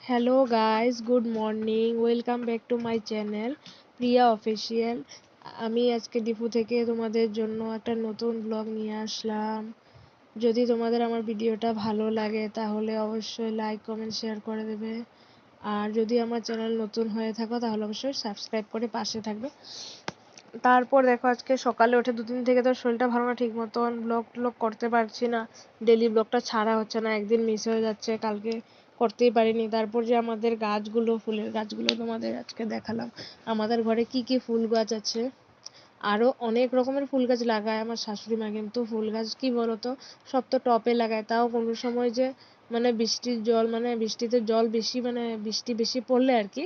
Hello guys, good morning. Welcome back to my channel Priya official. আমি আজকে ডিপু থেকে তোমাদের জন্য একটা নতুন ব্লগ নিয়ে আসলাম। যদি তোমাদের আমার ভিডিওটা ভালো লাগে তাহলে অবশ্যই লাইক কমেন্ট শেয়ার করে দেবে। আর যদি আমার চ্যানেল নতুন হয়ে থাকো তাহলে অবশ্যই সাবস্ক্রাইব করে পাশে থাকবে। তারপর দেখো, আজকে সকালে উঠে দুদিন থেকে তো শরীরটা ভালো না, ঠিক মতন ব্লগ করতে পারছি না। ডেলি ব্লগটা ছাড়া হচ্ছে না, একদিন মিস হয়ে যাচ্ছে, কালকে করতেই পারিনি। তারপর যে আমাদের গাছগুলো, ফুলের গাছগুলো তোমাদের আজকে দেখালাম। আমাদের ঘরে কি কি ফুল গাছ আছে, আরও অনেক রকমের ফুল গাছ লাগায় আমার শাশুড়ি মা। কিন্তু ফুল গাছ কি বলতো, সব তো টপে লাগায়। তাও কোনো সময় যে বৃষ্টির জল, বৃষ্টিতে জল বেশি, বৃষ্টি বেশি পড়লে আর কি,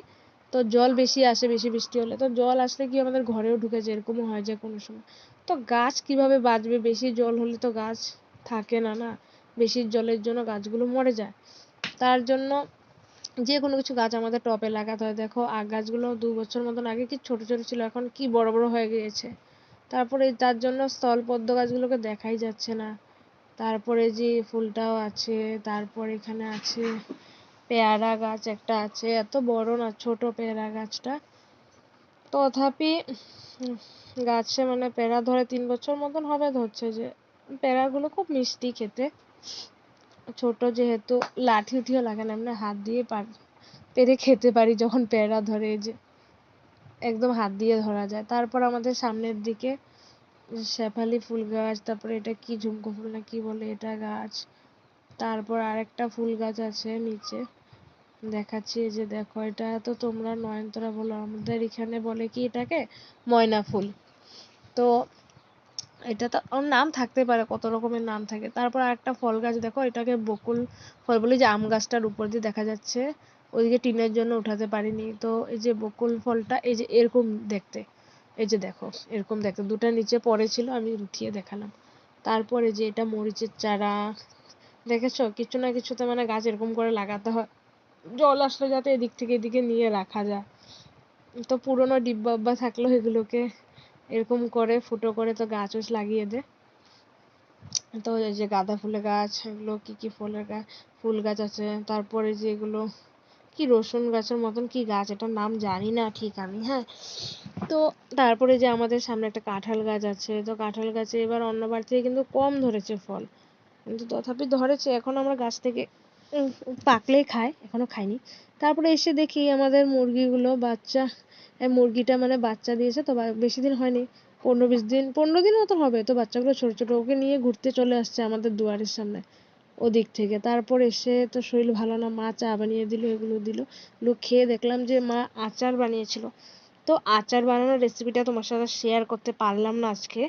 তো জল বেশি আসে, বেশি বৃষ্টি হলে তো জল আসলে কি আমাদের ঘরেও ঢুকে যায়, এরকমও হয় যে কোনো সময়। তো গাছ কিভাবে বাঁচবে, বেশি জল হলে তো গাছ থাকে না না, বেশি জলের জন্য গাছগুলো মরে যায়। তার জন্য যে কোনো কিছু গাছ আমাদের টবে লাগাতে হয়। দেখো আগ গাছগুলো 2 বছর মতন আগে কি ছোট ছোট ছিল, এখন কি বড় বড় হয়ে গিয়েছে। তারপরে তার জন্য স্থলপদ্ম গাছগুলোকে দেখাই যাচ্ছে না। তারপরে যে ফুলটাও আছে, তারপর এখানে আছে পেয়ারা গাছ একটা আছে, এত বড় না, ছোট পেয়ারা গাছটা। তথাপি গাছে পেয়ারা ধরে 3 বছর মতন হবে, ধরছে যে পেয়ারাগুলো খুব মিষ্টি খেতে। ছোট যেহেতু লাঠি উঠিও লাগে না, এমনি হাত দিয়ে পেরে খেতে পারি যখন পেয়ারা ধরে, এই যে একদম হাত দিয়ে ধরা যায়। তারপর আমাদের সামনের দিকে শেফালি ফুল গাছ, তারপরে এটা কি ঝুমকো ফুল না কি বলে এটা গাছ। তারপর আরেকটা ফুল গাছ আছে নিচে, দেখাচ্ছি। এই যে দেখো, এটা তো তোমরা নয়নতারা বলো, আমাদের এখানে বলে কি এটাকে ময়না ফুল। তো এটা তো ওর নাম থাকতে পারে, কত রকমের নাম থাকে। তারপর আরেকটা ফল গাছ দেখো, এটাকে বকুল ফল বলে, যে আম গাছটার উপর দিয়ে দেখা যাচ্ছে, ওইদিকে টিনের জন্য উঠাতে পারিনি। তো এই যে বকুল ফলটা, এই যে এরকম দেখতে, এই যে দেখো এরকম দেখতে, দুটা নিচে পড়েছিল, আমি উঠিয়ে দেখালাম। তারপরে যে এটা মরিচের চারা, দেখেছো, কিছু না কিছুতে গাছ এরকম করে লাগাতে হয়, জল আসলে যাতে এদিক থেকে এদিকে নিয়ে রাখা যায়। তো পুরোনো ডিব্বা থাকলেও এগুলোকে এরকম করে ফুটো করে তো গাছ লাগিয়ে দে। তো এই যে গাঁদা ফুলের গাছ, এগুলো কি কি ফুল গাছ আছে। তারপরে যে এগুলো কি রসুন গাছের মতন কি গাছ, এটার নাম জানি না ঠিক আমি, হ্যাঁ। তো তারপরে যে আমাদের সামনে একটা কাঁঠাল গাছ আছে, তো কাঁঠাল গাছে এবার অন্য বার থেকে কিন্তু কম ধরেছে ফল, কিন্তু তথাপি ধরেছে। এখন আমরা গাছ থেকে পাকলেই খাই, এখনো খাইনি। তারপরে এসে দেখি আমাদের মুরগিগুলো বাচ্চা, মুরগিটা বাচ্চা দিয়েছে, তো বেশি দিন হয়নি, 15-20 দিন, 15 দিন মতো হবে। তো বাচ্চাগুলো ছোট ছোট, ওকে নিয়ে ঘুরতে চলে আসছে আমাদের দুয়ারের সামনে ওদিক থেকে। তারপর এসে তো শরীর ভালো না, মা চা বানিয়ে দিল, এগুলো দিল, খেয়ে দেখলাম যে মা আচার বানিয়েছিল। তো আচার বানানোর রেসিপিটা তোমার সাথে শেয়ার করতে পারলাম না আজকে।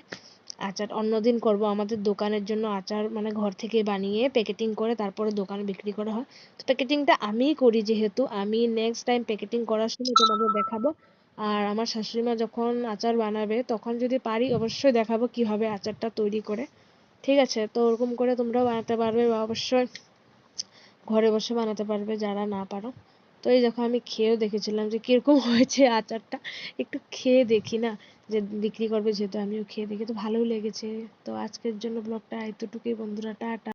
আচার অন্যদিন করব। আমাদের দোকানের জন্য আচার ঘর থেকে বানিয়ে প্যাকেটিং করে তারপরে দোকানে বিক্রি করা হয়। তো প্যাকেটিংটা আমিই করি, যেহেতু আমি নেক্সট টাইম প্যাকেটিং করার সময় তোমাদের দেখাবো। আর আমার শাশুড়ি মা যখন আচার বানাবে তখন যদি পারি অবশ্যই দেখাবো কিভাবে আচারটা তৈরি করে। ঠিক আছে, তো ওরকম করে তোমরাও বানাতে পারবে, বা অবশ্যই ঘরে বসে বানাতে পারবে যারা না পারো। তো এই দেখো, আমি খেয়েও দেখেছিলাম যে কিরকম হয়েছে আচারটা, একটু খেয়ে দেখি না, যে বিক্রি করবে যেহেতু আমিও খেয়ে দেখি, তো ভালোই লেগেছে। তো আজকের জন্য ব্লগটা এতটুকুই বন্ধুরা, টাটা।